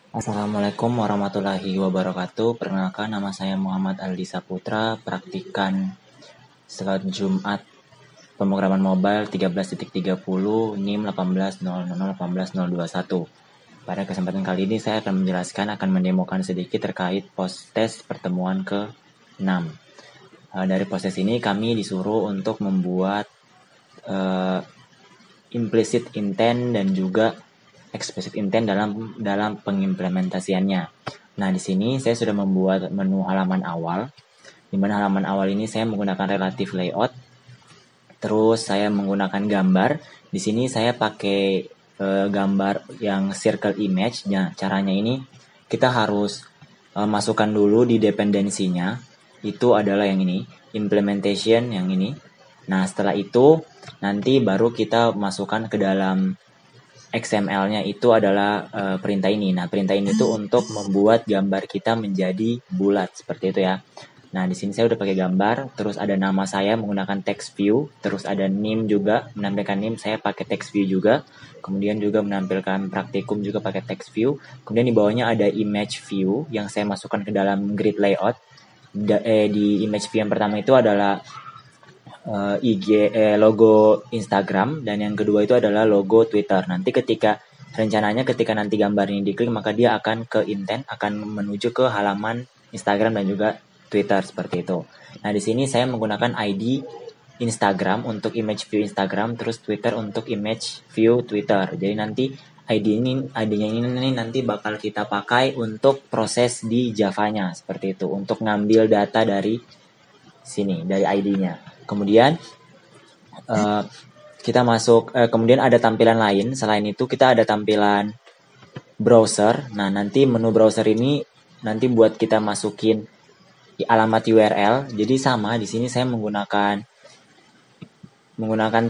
Assalamualaikum warahmatullahi wabarakatuh. Perkenalkan, nama saya Muhammad Aldi Saputra, praktikan Salat Jumat pemrograman mobile 13.30 NIM 18.00 Pada kesempatan kali ini saya akan menjelaskan, akan mendemokan sedikit terkait post-test pertemuan ke-6. Dari post-test ini kami disuruh untuk membuat implicit intent dan juga explicit intent dalam pengimplementasiannya. Nah, di sini saya sudah membuat menu halaman awal, di mana halaman awal ini saya menggunakan relative layout. Terus saya menggunakan gambar. Di sini saya pakai gambar yang circle image. Nah, caranya ini kita harus masukkan dulu di dependensinya. Itu adalah yang ini, implementation yang ini. Nah, setelah itu nanti baru kita masukkan ke dalam XML-nya itu adalah perintah ini. Nah, perintah ini tuh untuk membuat gambar kita menjadi bulat seperti itu ya. Nah, di sini saya udah pakai gambar, terus ada nama saya menggunakan text view, terus ada name juga, menampilkan name saya pakai text view juga. Kemudian juga menampilkan praktikum juga pakai text view. Kemudian di bawahnya ada image view yang saya masukkan ke dalam grid layout. Di image view yang pertama itu adalah logo Instagram, dan yang kedua itu adalah logo Twitter. Nanti rencananya ketika nanti gambar ini diklik, maka dia akan ke intent, akan menuju ke halaman Instagram dan juga Twitter seperti itu. Nah, di sini saya menggunakan ID Instagram untuk image view Instagram, terus Twitter untuk image view Twitter. Jadi nanti ID-nya ini nanti bakal kita pakai untuk proses di Java-nya seperti itu, untuk ngambil data dari sini, dari ID-nya. Kemudian kita masuk, kemudian ada tampilan lain. Selain itu kita ada tampilan browser. Nah, nanti menu browser ini nanti buat kita masukin alamat URL. Jadi sama, di sini saya menggunakan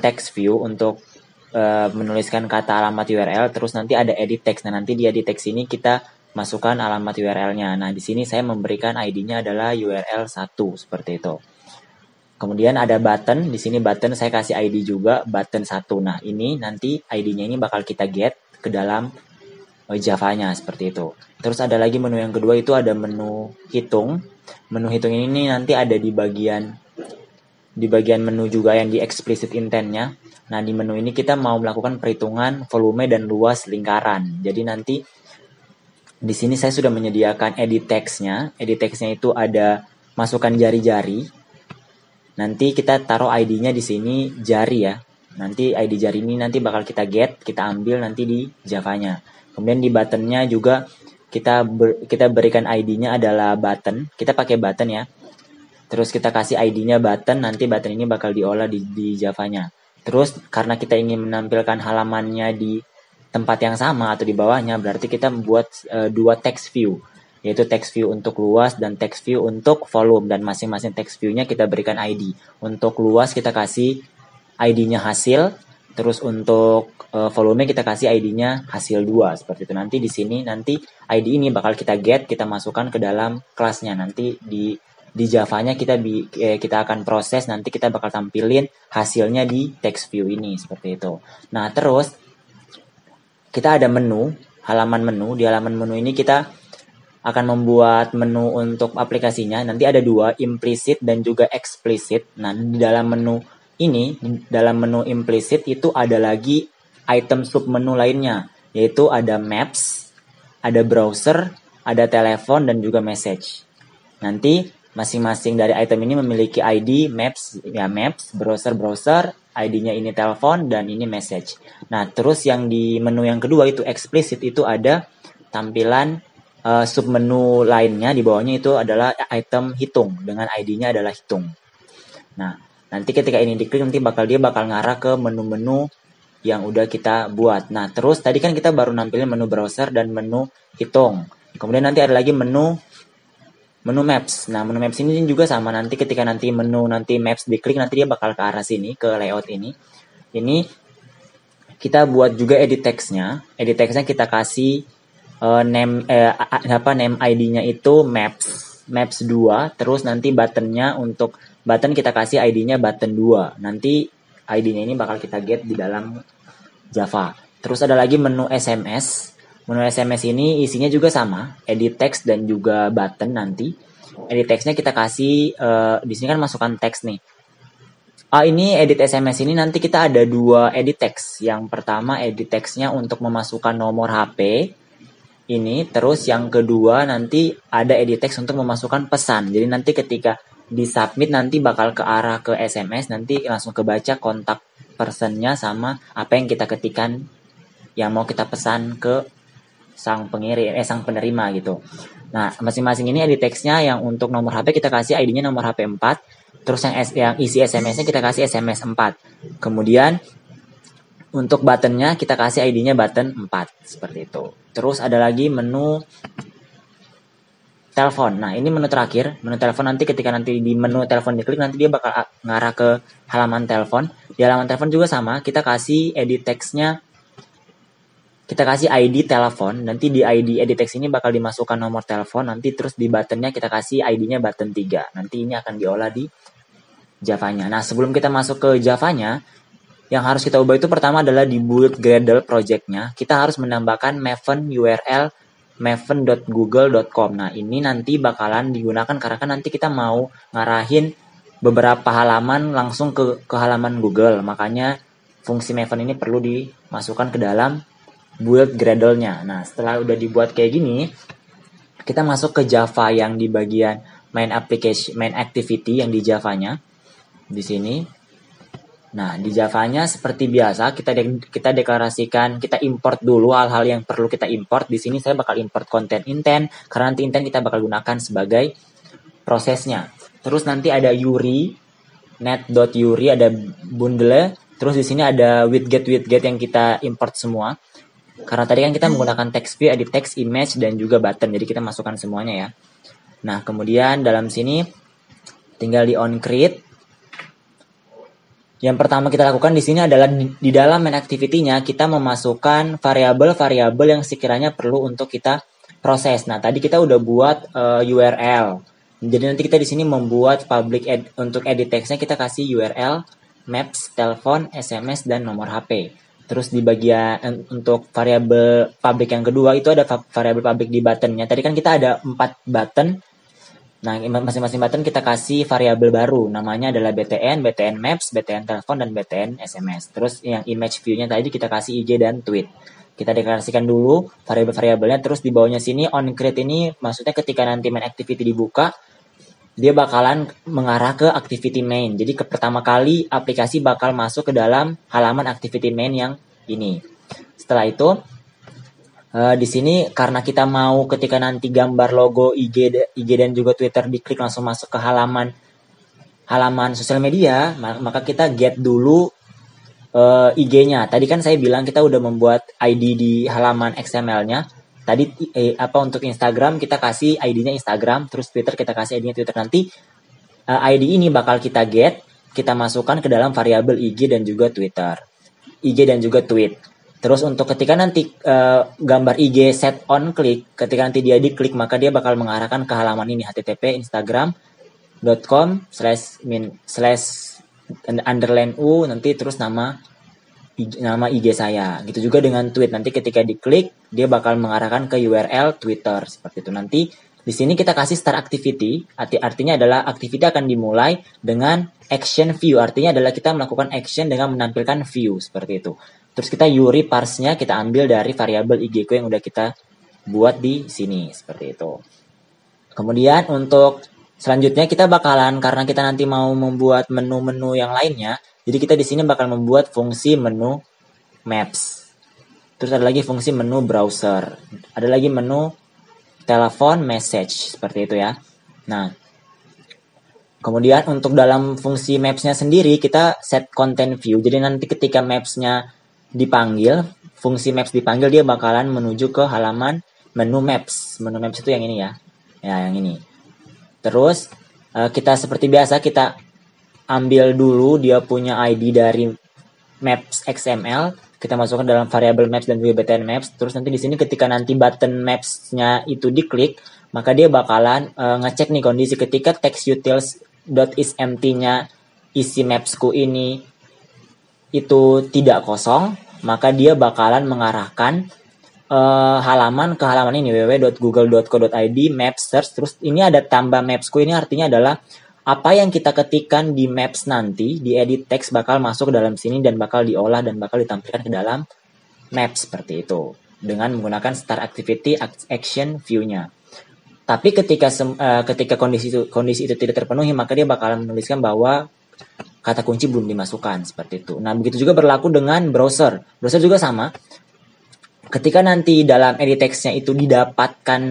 text view untuk menuliskan kata alamat URL. Terus nanti ada edit text. Nah, nanti di edit text ini kita masukkan alamat URL-nya. Nah, di sini saya memberikan ID-nya adalah URL 1 seperti itu. Kemudian ada button, di sini button saya kasih ID juga, button 1. Nah, ini nanti ID-nya ini bakal kita get ke dalam Java-nya seperti itu. Terus ada lagi menu yang kedua, itu ada menu hitung. Menu hitung ini nanti ada di bagian menu juga yang di explicit intent-nya. Nah, di menu ini kita mau melakukan perhitungan volume dan luas lingkaran. Jadi nanti di sini saya sudah menyediakan edit text-nya. Edit text-nya itu ada masukkan jari-jari. Nanti kita taruh ID-nya di sini jari ya. Nanti ID jari ini nanti bakal kita get, kita ambil nanti di Java-nya. Kemudian di button-nya juga kita berikan ID-nya adalah button. Kita pakai button ya. Terus kita kasih ID-nya button, nanti button ini bakal diolah di Java-nya. Terus karena kita ingin menampilkan halamannya di tempat yang sama atau di bawahnya, berarti kita membuat dua text view, yaitu text view untuk luas dan text view untuk volume, dan masing-masing text view-nya kita berikan ID. Untuk luas kita kasih ID-nya hasil, terus untuk volume kita kasih ID-nya hasil 2 seperti itu. Nanti di sini nanti ID ini bakal kita get, kita masukkan ke dalam kelasnya. Nanti di Java-nya kita akan proses, nanti kita bakal tampilin hasilnya di text view ini seperti itu. Nah, terus kita ada menu, halaman menu. Di halaman menu ini kita akan membuat menu untuk aplikasinya. Nanti ada dua, implicit dan juga explicit. Nah, di dalam menu ini, dalam menu implicit itu ada lagi item submenu lainnya, yaitu ada maps, ada browser, ada telepon, dan juga message. Nanti masing-masing dari item ini memiliki ID, maps, browser, ID-nya ini telepon, dan ini message. Nah, terus yang di menu yang kedua itu explicit, itu ada tampilan submenu lainnya. Di bawahnya itu adalah item hitung dengan ID-nya adalah hitung. Nah, nanti ketika ini diklik nanti dia bakal ngarah ke menu-menu yang udah kita buat. Nah, terus tadi kan kita baru nampilin menu browser dan menu hitung. Kemudian nanti ada lagi menu maps. Nah, menu maps ini juga sama, nanti ketika nanti maps diklik nanti dia bakal ke arah sini, ke layout ini. Ini kita buat juga edit text-nya. Edit text-nya kita kasih name ID-nya itu maps 2, terus nanti button-nya, untuk button kita kasih ID-nya button 2. Nanti ID-nya ini bakal kita get di dalam Java. Terus ada lagi menu SMS. Menu SMS ini isinya juga sama, edit text dan juga button nanti. Edit textnya kita kasih, di sini kan masukkan teks nih. Ini edit SMS ini nanti kita ada 2 edit text. Yang pertama edit textnya untuk memasukkan nomor HP ini, terus yang kedua nanti ada edit text untuk memasukkan pesan. Jadi nanti ketika di submit nanti bakal ke arah ke SMS, nanti langsung kebaca kontak personnya sama apa yang kita ketikkan yang mau kita pesan ke sang penerima gitu. Nah, masing-masing ini edit text-nya yang untuk nomor HP kita kasih ID-nya nomor HP 4, terus yang isi SMS-nya kita kasih SMS 4. Kemudian untuk button-nya kita kasih ID-nya button 4 seperti itu. Terus ada lagi menu telepon. Nah, ini menu terakhir. Menu telepon nanti ketika nanti di menu telepon diklik nanti dia bakal ngarah ke halaman telepon. Di halaman telepon juga sama, kita kasih edit text-nya, kita kasih ID telepon, nanti di ID edit text ini bakal dimasukkan nomor telepon, nanti terus di buttonnya kita kasih ID-nya button 3. Nanti ini akan diolah di Java-nya. Nah, sebelum kita masuk ke Java-nya, yang harus kita ubah itu pertama adalah di build Gradle project-nya, kita harus menambahkan maven URL maven.google.com. Nah, ini nanti bakalan digunakan karena kan nanti kita mau ngarahin beberapa halaman langsung ke halaman Google. Makanya fungsi maven ini perlu dimasukkan ke dalam build Gradle-nya. Nah, setelah udah dibuat kayak gini, kita masuk ke Java yang di bagian main application, main activity yang di Java-nya. Di sini. Nah, di Java-nya seperti biasa kita deklarasikan, kita import dulu hal-hal yang perlu kita import. Di sini saya bakal import konten intent karena nanti intent kita bakal gunakan sebagai prosesnya. Terus nanti ada URI, net.URI, ada bundle. Terus di sini ada widget yang kita import semua. Karena tadi kan kita menggunakan text view, edit text, image, dan juga button. Jadi kita masukkan semuanya ya. Nah, kemudian dalam sini tinggal di on create. Yang pertama kita lakukan di sini adalah di dalam main activity-nya kita memasukkan variabel-variabel yang sekiranya perlu untuk kita proses. Nah, tadi kita udah buat URL. Jadi nanti kita di sini membuat untuk edit text-nya kita kasih URL, maps, telepon, SMS, dan nomor HP. Terus di bagian untuk variabel public yang kedua itu ada variabel public di buttonnya. Tadi kan kita ada 4 button. Nah, masing-masing button kita kasih variabel baru. Namanya adalah BTN, BTN Maps, BTN Telepon, dan BTN SMS. Terus yang image view-nya tadi kita kasih IG dan tweet. Kita deklarasikan dulu variabel-variabelnya. Terus di bawahnya sini on create ini maksudnya ketika nanti main activity dibuka, dia bakalan mengarah ke activity main. Jadi pertama kali aplikasi bakal masuk ke dalam halaman activity main yang ini. Setelah itu di sini karena kita mau ketika nanti gambar logo IG dan juga Twitter diklik langsung masuk ke halaman sosial media, maka kita get dulu IG-nya. Tadi kan saya bilang kita udah membuat ID di halaman XML-nya. Tadi untuk Instagram kita kasih ID-nya Instagram, terus Twitter kita kasih ID-nya Twitter. Nanti ID ini bakal kita get, kita masukkan ke dalam variabel IG dan juga Twitter. IG dan juga tweet. Terus untuk ketika nanti gambar IG set on click, ketika nanti dia diklik maka dia bakal mengarahkan ke halaman ini http instagram.com/_u nanti terus nama IG saya. Gitu juga dengan tweet. Nanti ketika diklik dia bakal mengarahkan ke URL Twitter seperti itu. Nanti di sini kita kasih start activity. Artinya adalah activity akan dimulai dengan action view. Artinya adalah kita melakukan action dengan menampilkan view seperti itu. Terus kita URI parse-nya kita ambil dari variabel IG yang udah kita buat di sini seperti itu. Kemudian untuk selanjutnya kita bakalan karena kita nanti mau membuat menu-menu yang lainnya. Jadi kita di sini bakal membuat fungsi menu Maps. Terus ada lagi fungsi menu Browser. Ada lagi menu Telepon Message seperti itu ya. Nah, kemudian untuk dalam fungsi Maps-nya sendiri kita set content view. Jadi nanti ketika Maps-nya dipanggil, fungsi Maps dipanggil dia bakalan menuju ke halaman menu Maps. Menu Maps itu yang ini ya. Ya, yang ini. Terus kita seperti biasa kita ambil dulu dia punya ID dari Maps XML, kita masukkan dalam variabel Maps dan juga BTN Maps. Terus nanti di sini ketika nanti button Maps-nya itu diklik, maka dia bakalan ngecek nih kondisi ketika textutils.isEmpty-nya isi Maps-ku ini itu tidak kosong, maka dia bakalan mengarahkan halaman ke halaman ini www.google.co.id maps search, terus ini ada tambah mapsku, ini artinya adalah apa yang kita ketikkan di maps nanti di edit text bakal masuk dalam sini dan bakal diolah dan bakal ditampilkan ke dalam maps seperti itu dengan menggunakan start activity action view-nya. Tapi ketika kondisi itu tidak terpenuhi, maka dia bakalan menuliskan bahwa kata kunci belum dimasukkan seperti itu. Nah, begitu juga berlaku dengan browser. Browser juga sama. Ketika nanti dalam edit text-nya itu didapatkan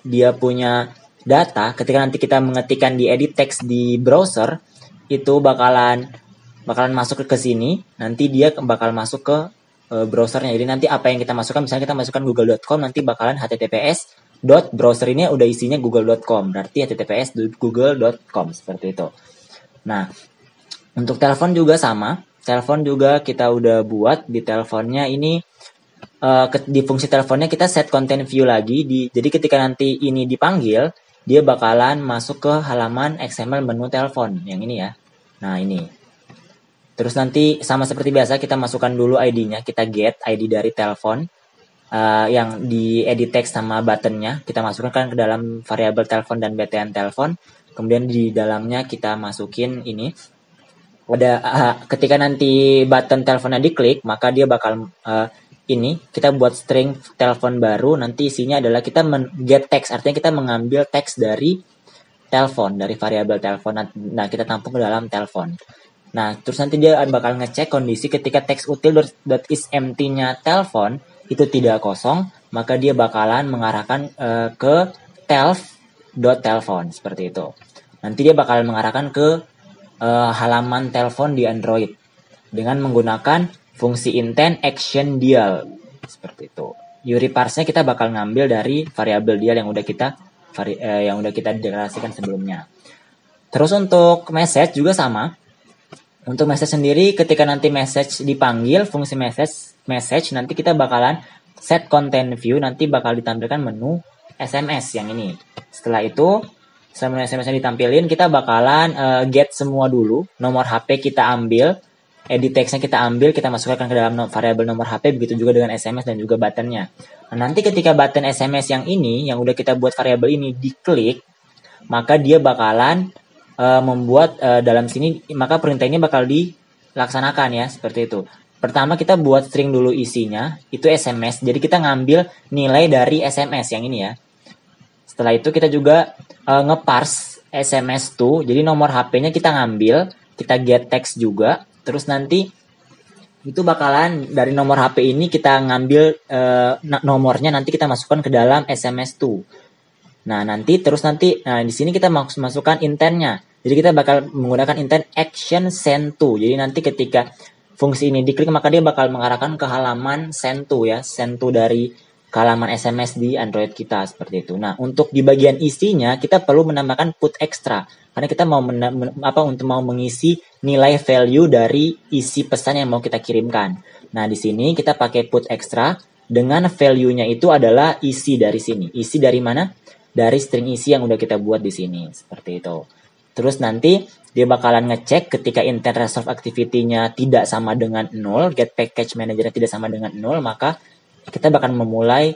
dia punya data, ketika nanti kita mengetikkan di edit text di browser, itu bakalan masuk ke sini, nanti dia bakal masuk ke browsernya. Jadi nanti apa yang kita masukkan, misalnya kita masukkan google.com, nanti bakalan https browser ini udah isinya google.com, berarti https google.com seperti itu. Nah, untuk telepon juga sama. Telepon juga kita udah buat di teleponnya ini, di fungsi teleponnya kita set content view lagi. Jadi ketika nanti ini dipanggil, dia bakalan masuk ke halaman XML menu telepon yang ini ya. Nah, ini. Terus nanti sama seperti biasa kita masukkan dulu ID-nya, kita get ID dari telepon yang di edit text sama buttonnya, kita masukkan ke dalam variabel telepon dan btn telepon. Kemudian di dalamnya kita masukin ini. Ketika nanti button teleponnya diklik, maka dia bakal ini kita buat string telepon baru, nanti isinya adalah kita get text, artinya kita mengambil teks dari telepon, dari variabel telepon. Nah, kita tampung ke dalam telepon. Nah, terus nanti dia bakal ngecek kondisi ketika teks util.isEmpty-nya telepon itu tidak kosong, maka dia bakalan mengarahkan ke telf.telepon seperti itu. Nanti dia bakalan mengarahkan ke halaman telepon di Android dengan menggunakan fungsi intent action dial seperti itu. URI parse-nya kita bakal ngambil dari variabel dial yang udah kita deklarasikan sebelumnya. Terus untuk message juga sama. Untuk message sendiri, ketika nanti message dipanggil, fungsi message nanti kita bakalan set content view, nanti bakal ditampilkan menu SMS yang ini. Setelah itu, menu SMS-nya ditampilin, kita bakalan get semua dulu, nomor HP kita ambil, edit text-nya kita ambil, kita masukkan ke dalam variabel nomor HP, begitu juga dengan SMS dan juga button-nya. Nah, nanti ketika button SMS yang ini, yang udah kita buat variabel ini diklik, maka dia bakalan membuat dalam sini, maka perintah ini bakal dilaksanakan ya, seperti itu. Pertama kita buat string dulu isinya, itu SMS, jadi kita ngambil nilai dari SMS yang ini ya. Setelah itu kita juga ngeparse SMS tuh, jadi nomor HP-nya kita ngambil, kita get text juga, terus nanti itu bakalan dari nomor HP ini kita ngambil nomornya, nanti kita masukkan ke dalam SMS tuh. Nah, di sini kita masukkan intentnya. Jadi kita bakal menggunakan intent action send to. Jadi nanti ketika fungsi ini diklik, maka dia bakal mengarahkan ke halaman send to ya, send to dari ke halaman SMS di Android kita seperti itu. Nah, untuk di bagian isinya kita perlu menambahkan put extra karena kita mau untuk mengisi nilai value dari isi pesan yang mau kita kirimkan. Nah, di sini kita pakai put extra dengan value-nya itu adalah isi dari sini. Isi dari mana? Dari string isi yang udah kita buat di sini seperti itu. Terus nanti dia bakalan ngecek ketika intent resolve activity-nya tidak sama dengan 0, get package manager-nya tidak sama dengan 0, maka kita akan memulai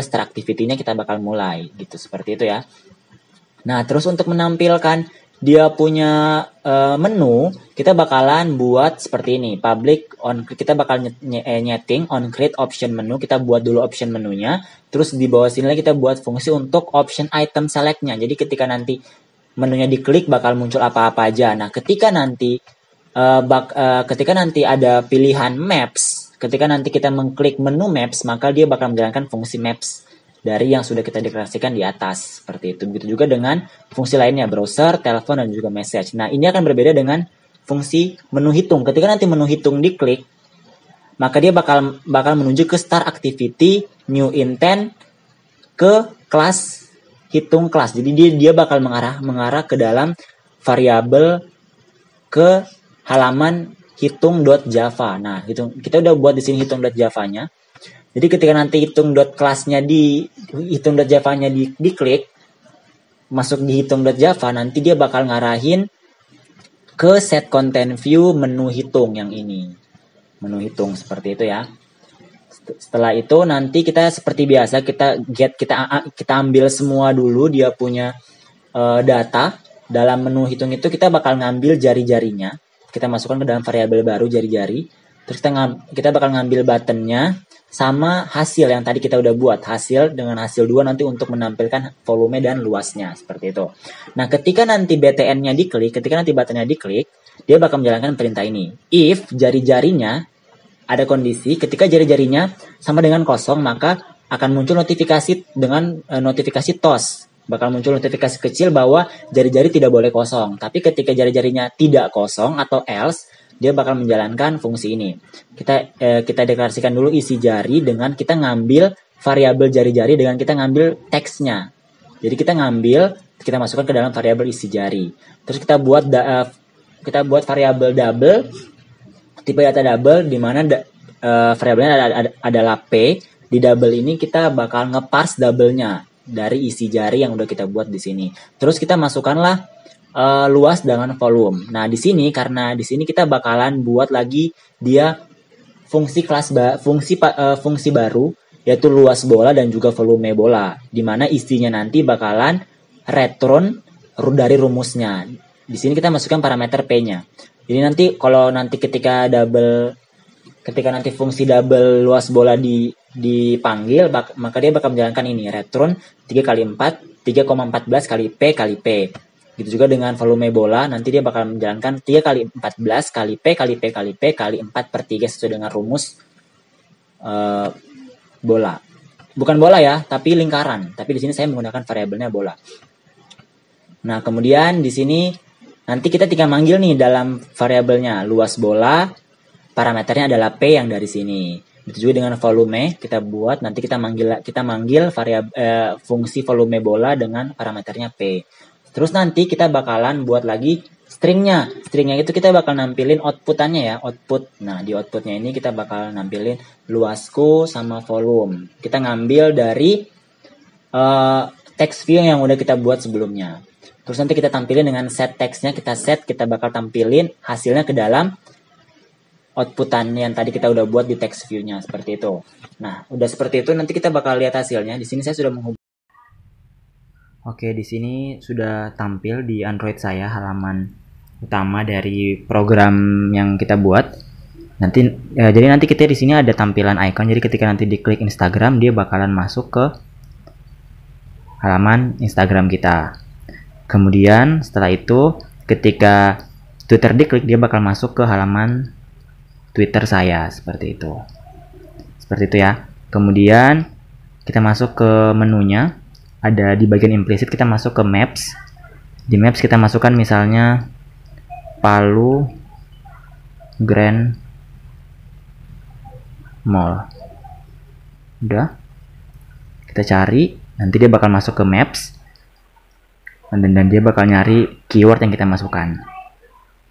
start activity-nya, kita bakal mulai gitu, seperti itu ya. Nah, terus untuk menampilkan dia punya menu, kita bakalan buat seperti ini, kita bakal nyeting on create option menu, kita buat dulu option menunya, terus di bawah sini kita buat fungsi untuk option item select-nya. Jadi ketika nanti menunya diklik bakal muncul apa-apa aja. Nah, ketika nanti ada pilihan maps, ketika nanti kita mengklik menu maps, maka dia bakal menjalankan fungsi maps dari yang sudah kita deklarasikan di atas seperti itu. Begitu juga dengan fungsi lainnya, browser, telepon, dan juga message. Nah, ini akan berbeda dengan fungsi menu hitung. Ketika nanti menu hitung diklik, maka dia bakal menuju ke start activity, new intent, ke kelas hitung kelas. Jadi dia bakal mengarah ke dalam variabel ke halaman hitung.java. Nah, kita udah buat di sini hitung.java-nya. Jadi ketika nanti hitung.kelasnya hitung.java-nya diklik, masuk di hitung.java, nanti dia bakal ngarahin ke set content view menu hitung yang ini. Menu hitung seperti itu ya. Setelah itu nanti kita seperti biasa kita ambil semua dulu dia punya data. Dalam menu hitung itu kita bakal ngambil jari-jarinya, kita masukkan ke dalam variabel baru jari-jari. Terus kita bakal ngambil buttonnya sama hasil yang tadi kita udah buat, hasil dengan hasil 2 nanti untuk menampilkan volume dan luasnya seperti itu. Nah, ketika nanti btn-nya diklik, ketika nanti buttonnya diklik, dia bakal menjalankan perintah ini. If jari-jarinya ada kondisi ketika jari-jarinya sama dengan kosong, maka akan muncul notifikasi dengan notifikasi toss. Bakal muncul notifikasi kecil bahwa jari-jari tidak boleh kosong. Tapi ketika jari-jarinya tidak kosong atau else, dia bakal menjalankan fungsi ini. Kita deklarasikan dulu isi jari dengan kita ngambil variabel jari-jari dengan kita ngambil teksnya. Jadi kita masukkan ke dalam variabel isi jari. Terus kita buat variabel double, tipe data double di mana variabelnya adalah P. Di double ini kita bakal ngeparse double-nya dari isi jari yang udah kita buat di sini. Terus kita masukkanlah luas dengan volume. Nah, di sini karena di sini kita bakalan buat lagi dia fungsi fungsi baru yaitu luas bola dan juga volume bola, di mana isinya nanti bakalan return dari rumusnya. Di sini kita masukkan parameter P-nya. Jadi nanti ketika nanti fungsi double luas bola dipanggil, maka dia bakal menjalankan ini, return 3 kali 4, 3,14 kali P kali P. Gitu juga dengan volume bola, nanti dia bakal menjalankan 3 kali 14 kali P kali P kali P kali 4/3 sesuai dengan rumus bola. Bukan bola ya, tapi lingkaran. Tapi di sini saya menggunakan variabelnya bola. Nah, kemudian di sini nanti kita tinggal manggil nih dalam variabelnya luas bola, parameternya adalah P yang dari sini. Itu juga dengan volume kita buat, nanti kita manggil fungsi volume bola dengan parameternya P. Terus nanti kita bakalan buat lagi stringnya. Stringnya itu kita bakal nampilin outputannya ya, output. Nah, di outputnya ini kita bakal nampilin luasku sama volume. Kita ngambil dari text view yang udah kita buat sebelumnya. Terus nanti kita tampilin dengan set text-nya, kita bakal tampilin hasilnya ke dalam outputan yang tadi kita udah buat di text view-nya seperti itu. Nah, udah seperti itu nanti kita bakal lihat hasilnya. Di sini saya sudah menghubungi. Oke, di sini sudah tampil di Android saya halaman utama dari program yang kita buat. Jadi nanti kita di sini ada tampilan icon. Jadi ketika nanti diklik Instagram, dia bakalan masuk ke halaman Instagram kita. Kemudian setelah itu ketika Twitter diklik, dia bakal masuk ke halaman Twitter saya seperti itu. Seperti itu ya. Kemudian kita masuk ke menunya. Ada di bagian implicit kita masuk ke Maps. Di Maps kita masukkan misalnya Palu Grand Mall. Udah. Kita cari, nanti dia bakal masuk ke Maps. Dan dia bakal nyari keyword yang kita masukkan.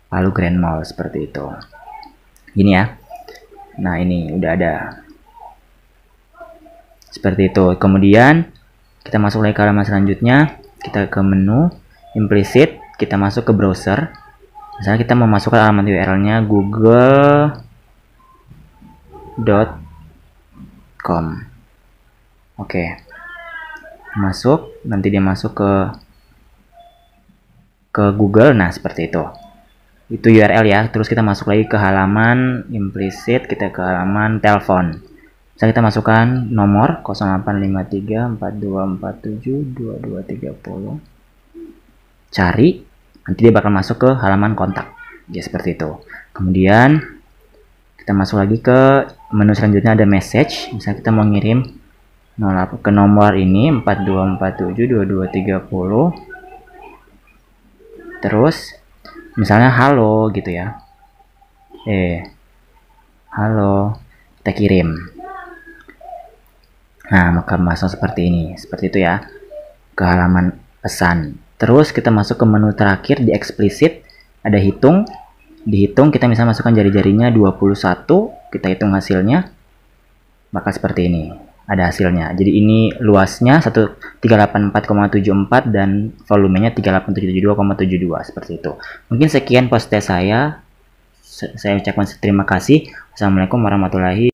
Palu Grand Mall seperti itu. Gini ya. Nah, ini udah ada. Seperti itu. Kemudian kita masuk lagi ke halaman selanjutnya, kita ke menu implicit, kita masuk ke browser. Misalnya kita mau masukkan alamat URL-nya google.com. Oke. Masuk, nanti dia masuk ke Google. Nah, seperti itu. Itu URL ya. Terus kita masuk lagi ke halaman implicit, kita ke halaman telepon. Bisa kita masukkan nomor 085342472230. Cari, nanti dia bakal masuk ke halaman kontak. Ya seperti itu. Kemudian kita masuk lagi ke menu selanjutnya, ada message. Misalnya kita mau ngirim ke nomor ini 42472230. Terus misalnya halo gitu ya. Halo, kita kirim. Nah, maka masuk seperti ini. Seperti itu ya. Ke halaman pesan. Terus kita masuk ke menu terakhir di explicit. Ada hitung. Dihitung kita bisa masukkan jari-jarinya 21. Kita hitung hasilnya. Maka seperti ini. Ada hasilnya. Jadi ini luasnya 1.384,74 dan volumenya 38772,72. Seperti itu. Mungkin sekian post test saya. Saya ucapkan terima kasih. Assalamualaikum warahmatullahi wabarakatuh.